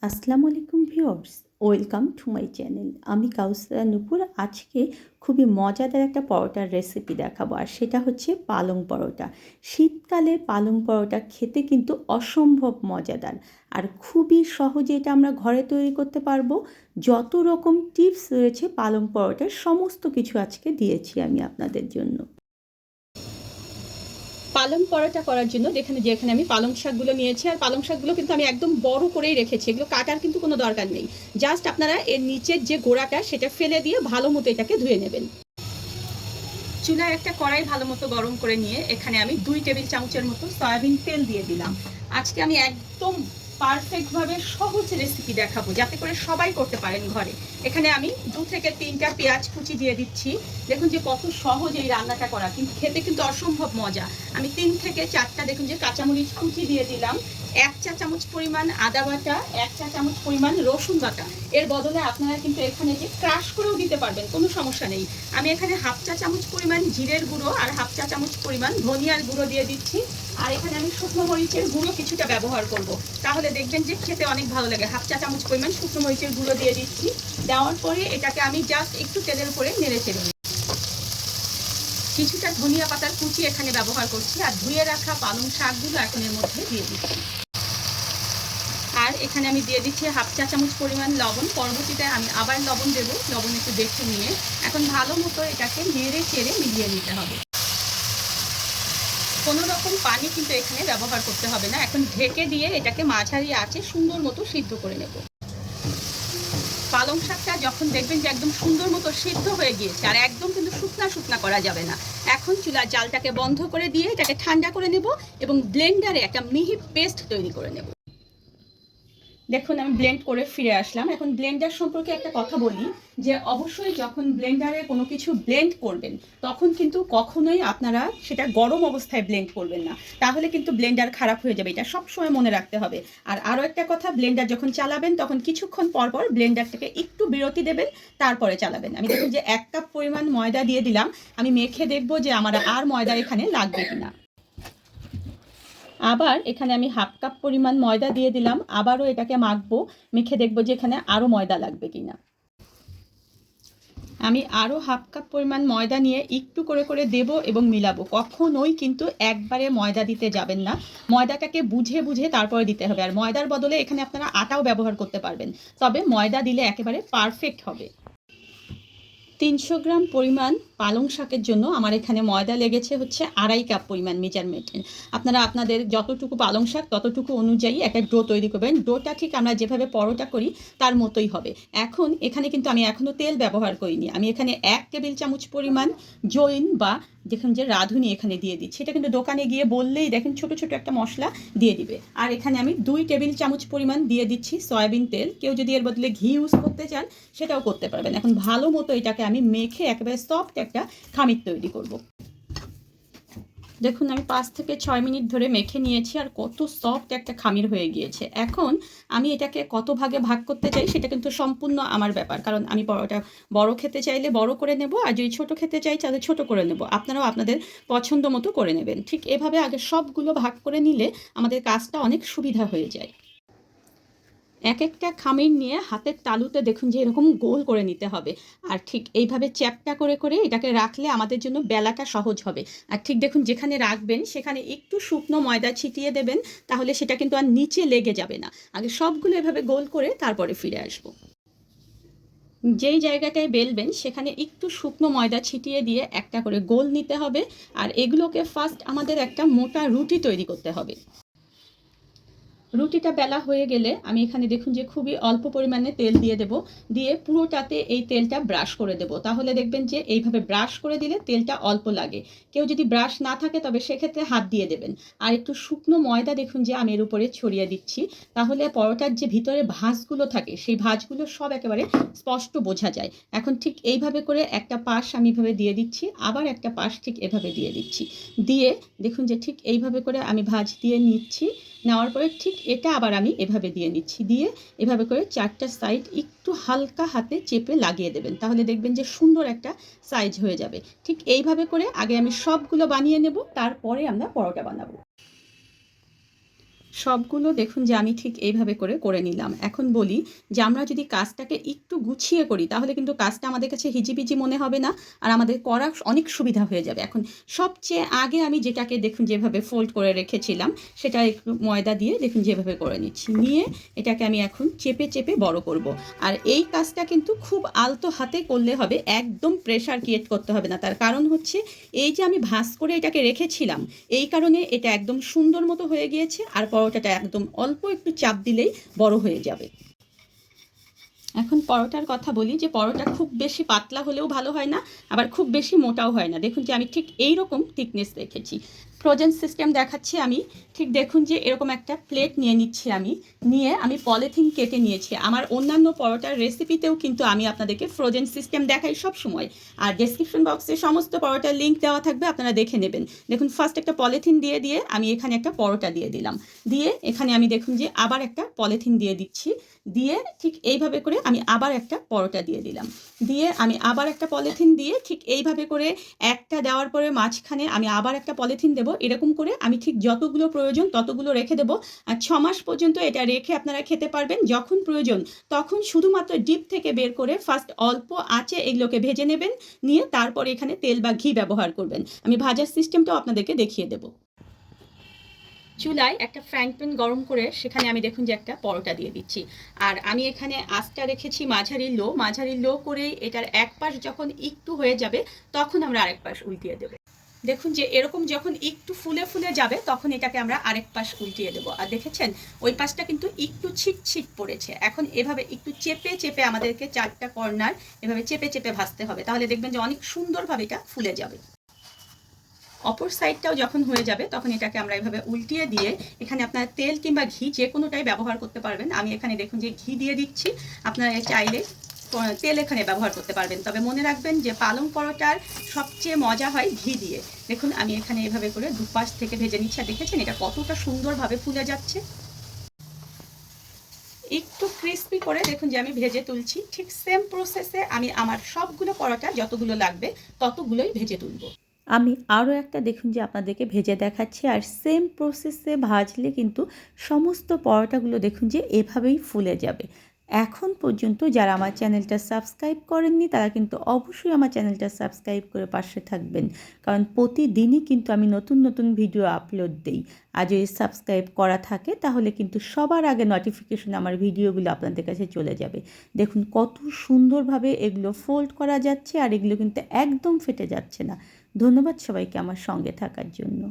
আসসালামু আলাইকুম viewers, welcome to my channel. আমি কাউসারা নূপুর। আজকে খুবই মজাদার একটা পরোটার রেসিপি দেখাবো, আর সেটা হচ্ছে পালং পরোটা। শীতকালে পালং পরোটা খেতে কিন্তু অসম্ভব মজাদার, আর খুবই সহজে এটা আমরা ঘরে তৈরি করতে পারবো। যত রকম টিপস রয়েছে পালং পরোটার, সমস্ত কিছু আজকে দিয়েছি আমি আপনাদের জন্য। পালং পরোটা করার জন্য যেখানে আমি পালং শাকগুলো নিয়েছি, আর পালং শাকগুলো কিন্তু আমি একদম বড় করেই রেখেছি, এগুলো কাটার কিন্তু কোনো দরকার নেই। জাস্ট আপনারা এর নিচের যে গোড়াটা সেটা ফেলে দিয়ে ভালো মতো এটাকে ধুয়ে নেবেন। চুলায় একটা কড়াই ভালো মতো গরম করে নিয়ে এখানে আমি 2 টেবিল চামচের মতো সয়াবিন তেল দিয়ে দিলাম। আজকে আমি একদম পারফেক্টভাবে সহজ রেসিপি দেখাবো, যাতে করে সবাই করতে পারেন ঘরে। এখানে আমি 2 থেকে 3টা পেঁয়াজ কুচি দিয়ে দিচ্ছি। দেখুন যে কত সহজ এই রান্নাটা করা, কিন্তু খেতে কিন্তু অসম্ভব মজা। আমি 3 থেকে 4টা দেখুন যে কাঁচামরিচ কুচি দিয়ে দিলাম। 1 চা চামচ পরিমাণ আদা বাটা, 1 চা চামচ পরিমাণ রসুন বাটা। এর বদলে আপনারা কিন্তু এখানে যে ক্রাশ করেও দিতে পারবেন, কোনো সমস্যা নেই। আমি এখানে 1/2 চা চামচ পরিমাণ জিরের গুঁড়ো আর 1/2 চা চামচ পরিমাণ ধনিয়ার গুঁড়ো দিয়ে দিচ্ছি। আর এখানে আমি শুকনো মরিচের গুঁড়ো কিছুটা ব্যবহার করব, তাহলে দেখবেন যে খেতে অনেক ভালো লাগে। 1/2 চা চামচ পরিমাণ শুকনো মরিচের গুঁড়ো দিয়ে দিচ্ছি। দেওয়ার পরে এটাকে আমি জাস্ট একটু তেলের উপরে নেড়ে চেড়ে নিই। কিছুটা ধনিয়া পাতার কুচি এখানে ব্যবহার করছি, আর ধুয়ে রাখা পালং শাকগুলো এখন এর মধ্যে দিয়ে দিচ্ছি। আর এখানে আমি দিয়ে দিচ্ছি 1/2 চা চামচ পরিমাণ লবণ। পরবর্তীতে আমি আবার লবণ দেবো, লবণ একটু দেখে নিয়ে এখন ভালো মতো এটাকে নেড়ে চেড়ে মিলিয়ে নিতে হবে। কোনো রকম পানি কিন্তু এখানে ব্যবহার করতে হবে না। এখন ঢেকে দিয়ে এটাকে মাঝারি আঁচে সুন্দর মতো সিদ্ধ করে নেব। পালং শাকটা যখন দেখবেন যে একদম সুন্দর মতো সিদ্ধ হয়ে গিয়েছে, আর একদম কিন্তু শুকনা শুকনা করা যাবে না, এখন চুলার জালটাকে বন্ধ করে দিয়ে এটাকে ঠান্ডা করে নেব এবং ব্লেন্ডারে একটা মিহি পেস্ট তৈরি করে নেব। দেখুন আমি ব্লেন্ড করে ফিরে আসলাম। এখন ব্লেন্ডার সম্পর্কে একটা কথা বলি, যে অবশ্যই যখন ব্লেন্ডারে কোনো কিছু ব্লেন্ড করবেন, তখন কিন্তু কখনোই আপনারা সেটা গরম অবস্থায় ব্লেন্ড করবেন না, তাহলে কিন্তু ব্লেন্ডার খারাপ হয়ে যাবে। এটা সবসময় মনে রাখতে হবে। আর আরও একটা কথা, ব্লেন্ডার যখন চালাবেন তখন কিছুক্ষণ পর পর ব্লেন্ডারটাকে একটু বিরতি দেবেন, তারপরে চালাবেন। আমি দেখুন যে 1 কাপ পরিমাণ ময়দা দিয়ে দিলাম। আমি মেখে দেখবো যে আমার আর ময়দা এখানে লাগবে কিনা। আবার এখানে আমি 1/2 কাপ পরিমাণ ময়দা দিয়ে দিলাম। আবারও এটাকে মাখবো, মেখে দেখবো যে এখানে আরও ময়দা লাগবে কিনা। আমি আরও 1/2 কাপ পরিমাণ ময়দা নিয়ে একটু করে করে দেবো এবং মিলাবো। কখনোই কিন্তু একবারে ময়দা দিতে যাবেন না, ময়দাটাকে বুঝে বুঝে তারপরে দিতে হবে। আর ময়দার বদলে এখানে আপনারা আটাও ব্যবহার করতে পারবেন, তবে ময়দা দিলে একেবারে পারফেক্ট হবে। 300 গ্রাম পরিমাণ পালং শাকের জন্য আমার এখানে ময়দা লেগেছে হচ্ছে 2.5 কাপ পরিমাণ মেজারমেন্টে। আপনারা আপনাদের যতটুকু পালং শাক ততটুকু অনুযায়ী একটা ডো তৈরি করবেন। ডোটা ঠিক আমরা যেভাবে পরোটা করি তার মতোই হবে। এখন এখানে কিন্তু আমি এখনও তেল ব্যবহার করিনি। আমি এখানে 1 টেবিল চামচ পরিমাণ জৈন বা দেখুন যে রাঁধুনি এখানে দিয়ে দিচ্ছি। এটা কিন্তু দোকানে গিয়ে বললেই দেখেন ছোট ছোট একটা মশলা দিয়ে দিবে। আর এখানে আমি 2 টেবিল চামচ পরিমাণ দিয়ে দিচ্ছি সয়াবিন তেল। কেউ যদি এর বদলে ঘি ইউজ করতে চান সেটাও করতে পারবেন। এখন ভালো মতো এটাকে আমি মেখে একেবারে সফট একটা খামির তৈরি করব। দেখুন আমি 5 থেকে 6 মিনিট ধরে মেখে নিয়েছি, আর কত সফট একটা খামির হয়ে গিয়েছে। এখন আমি এটাকে কত ভাগে ভাগ করতে চাই সেটা কিন্তু সম্পূর্ণ আমার ব্যাপার, কারণ আমি পরোটা বড় খেতে চাইলে বড় করে নেব, আর যদি ছোট খেতে চাই তাহলে ছোট করে নেব। আপনারাও আপনাদের পছন্দ মতো করে নেবেন। ঠিক এভাবে আগে সবগুলো ভাগ করে নিলে আমাদের কাজটা অনেক সুবিধা হয়ে যায়। এক একটা খামির নিয়ে হাতের তালুতে দেখুন যে এরকম গোল করে নিতে হবে, আর ঠিক এইভাবে চ্যাপ্টা করে করে এটাকে রাখলে আমাদের জন্য বেলাটা সহজ হবে। আর ঠিক দেখুন যেখানে রাখবেন সেখানে একটু শুকনো ময়দা ছিটিয়ে দেবেন, তাহলে সেটা কিন্তু আর নিচে লেগে যাবে না। আগে সবগুলো এভাবে গোল করে তারপরে ফিরে আসবো। যেই জায়গাটায় বেলবেন সেখানে একটু শুকনো ময়দা ছিটিয়ে দিয়ে একটা করে গোল নিতে হবে, আর এগুলোকে ফার্স্ট আমাদের একটা মোটা রুটি তৈরি করতে হবে। রুটিটা বেলা হয়ে গেলে আমি এখানে দেখুন যে খুবই অল্প পরিমাণে তেল দিয়ে দেব, দিয়ে পুরোটাতে এই তেলটা ব্রাশ করে দেব। তাহলে দেখবেন যে এইভাবে ব্রাশ করে দিলে তেলটা অল্প লাগে। কেউ যদি ব্রাশ না থাকে তবে সেক্ষেত্রে হাত দিয়ে দেবেন। আর একটু শুকনো ময়দা দেখুন যে আমি এর উপরে ছড়িয়ে দিচ্ছি, তাহলে পরোটার যে ভিতরে ভাঁজগুলো থাকে সেই ভাঁজগুলো সব একেবারে স্পষ্ট বোঝা যায়। এখন ঠিক এইভাবে করে একটা পাশ আমি এভাবে দিয়ে দিচ্ছি, আবার একটা পাশ ঠিক এভাবে দিয়ে দিচ্ছি, দিয়ে দেখুন যে ঠিক এইভাবে করে আমি ভাঁজ দিয়ে নিচ্ছি। নেওয়ার পরে ঠিক এটা আবার আমি এভাবে দিয়ে নিচ্ছি, দিয়ে এভাবে করে 4টা সাইড একটু হালকা হাতে চেপে লাগিয়ে দেবেন, তাহলে দেখবেন যে সুন্দর একটা সাইজ হয়ে যাবে। ঠিক এইভাবে করে আগে আমি সবগুলো বানিয়ে নেব, তারপরে আমরা পরোটা বানাবো। সবগুলো দেখুন যে আমি ঠিক এইভাবে করে নিলাম। এখন বলি যে আমরা যদি কাজটাকে একটু গুছিয়ে করি তাহলে কিন্তু কাজটা আমাদের কাছে হিজিবিজি মনে হবে না, আর আমাদের করা অনেক সুবিধা হয়ে যাবে। এখন সবচেয়ে আগে আমি যেটাকে দেখুন যেভাবে ফোল্ড করে রেখেছিলাম সেটা একটু ময়দা দিয়ে দেখুন যেভাবে করে নিচ্ছি। নিয়ে এটাকে আমি এখন চেপে বড় করব। আর এই কাজটা কিন্তু খুব আলতো হাতে করলে হবে, একদম প্রেশার ক্রিয়েট করতে হবে না। তার কারণ হচ্ছে এই যে আমি ভাঁজ করে এটাকে রেখেছিলাম, এই কারণে এটা একদম সুন্দর মতো হয়ে গিয়েছে, আর পরোটাটা একদম অল্প একটু চাপ দিলেই বড় হয়ে যাবে। এখন পরোটার কথা বলি যে পরোটা খুব বেশি পাতলা হলেও ভালো হয় না, আবার খুব বেশি মোটাও হয় না। দেখুন যে আমি ঠিক এই রকম থিকনেস রেখেছি। ফ্রোজেন সিস্টেম দেখাচ্ছি আমি। ঠিক দেখুন যে এরকম একটা প্লেট নিয়ে নিচ্ছি আমি, নিয়ে আমি পলিথিন কেটে নিয়েছি। আমার অন্যান্য পরোটার রেসিপিতেও কিন্তু আমি আপনাদেরকে ফ্রোজেন সিস্টেম দেখাই সব সময়, আর ডেসক্রিপশন বক্সে সমস্ত পরোটার লিঙ্ক দেওয়া থাকবে, আপনারা দেখে নেবেন। দেখুন ফার্স্ট একটা পলিথিন দিয়ে আমি এখানে একটা পরোটা দিয়ে দিলাম, দিয়ে এখানে আমি দেখুন যে আবার একটা পলিথিন দিয়ে দিচ্ছি, দিয়ে ঠিক এইভাবে করে আমি আবার একটা পরোটা দিয়ে দিলাম, দিয়ে আমি আবার একটা পলিথিন দিয়ে ঠিক এইভাবে করে একটা দেওয়ার পরে মাঝখানে আমি আবার একটা পলিথিন দেবো। এরকম করে আমি ঠিক যতগুলো প্রয়োজন ততগুলো রেখে দেবো। আর 6 মাস পর্যন্ত এটা রেখে আপনারা খেতে পারবেন। যখন প্রয়োজন তখন শুধুমাত্র ডিপ থেকে বের করে ফার্স্ট অল্প আঁচে এগুলোকে ভেজে নেবেন, নিয়ে তারপর এখানে তেল বা ঘি ব্যবহার করবেন। আমি ভাজার সিস্টেমটাও আপনাদেরকে দেখিয়ে দেবো। চুলায় একটা ফ্রাইং প্যান গরম করে সেখানে আমি দেখুন যে একটা পরোটা দিয়ে দিচ্ছি, আর আমি এখানে আঁচটা রেখেছি মাঝারি লো করে এটার এক পাশ যখন একটু হয়ে যাবে তখন আমরা আরেক পাশ উল্টিয়ে দেবো। দেখুন যে এরকম যখন একটু ফুলে যাবে তখন এটাকে আমরা আরেক পাশ উল্টিয়ে দেবো। আর দেখেছেন ওই পাশটা কিন্তু একটু ছিট পড়েছে। এখন এভাবে একটু চেপে আমাদেরকে 4টা কর্নার এভাবে চেপে ভাজতে হবে, তাহলে দেখবেন যে অনেক সুন্দরভাবে এটা ফুলে যাবে। অপর সাইডটাও যখন হয়ে যাবে তখন এটাকে আমরা এভাবে উল্টিয়ে দিয়ে এখানে আপনারা তেল কিংবা ঘি যে কোনোটাই ব্যবহার করতে পারবেন। আমি এখানে দেখুন যে ঘি দিয়ে দিচ্ছি, আপনারা চাইলে তেল এখানে ব্যবহার করতে পারবেন, তবে মনে রাখবেন যে পালং পরোটার সবচেয়ে মজা হয় ঘি দিয়ে। দেখুন আমি এখানে এভাবে করে দুপাশ থেকে ভেজে নিচ্ছি, আর দেখেছেন এটা কতটা সুন্দরভাবে ফুলে যাচ্ছে। একটু ক্রিস্পি করে দেখুন যে আমি ভেজে তুলছি। ঠিক সেম প্রসেসে আমি আমার সবগুলো পরোটা যতগুলো লাগবে ততগুলোই ভেজে তুলব। আমি আরও একটা দেখুন যে আপনাদেরকে ভেজে দেখাচ্ছি, আর সেম প্রসেসে ভাজলে কিন্তু সমস্ত পরোটাগুলো দেখুন যে এভাবেই ফুলে যাবে। এখন পর্যন্ত যারা আমার চ্যানেলটা সাবস্ক্রাইব করেননি তারা কিন্তু অবশ্যই আমার চ্যানেলটা সাবস্ক্রাইব করে পাশে থাকবেন, কারণ প্রতিদিনই কিন্তু আমি নতুন ভিডিও আপলোড দিই। আর যদি সাবস্ক্রাইব করা থাকে তাহলে কিন্তু সবার আগে নোটিফিকেশন আমার ভিডিওগুলো আপনাদের কাছে চলে যাবে। দেখুন কত সুন্দরভাবে এগুলো ফোল্ড করা যাচ্ছে, আর এগুলো কিন্তু একদম ফেটে যাচ্ছে না। ধন্যবাদ সবাইকে আমার সঙ্গে থাকার জন্য।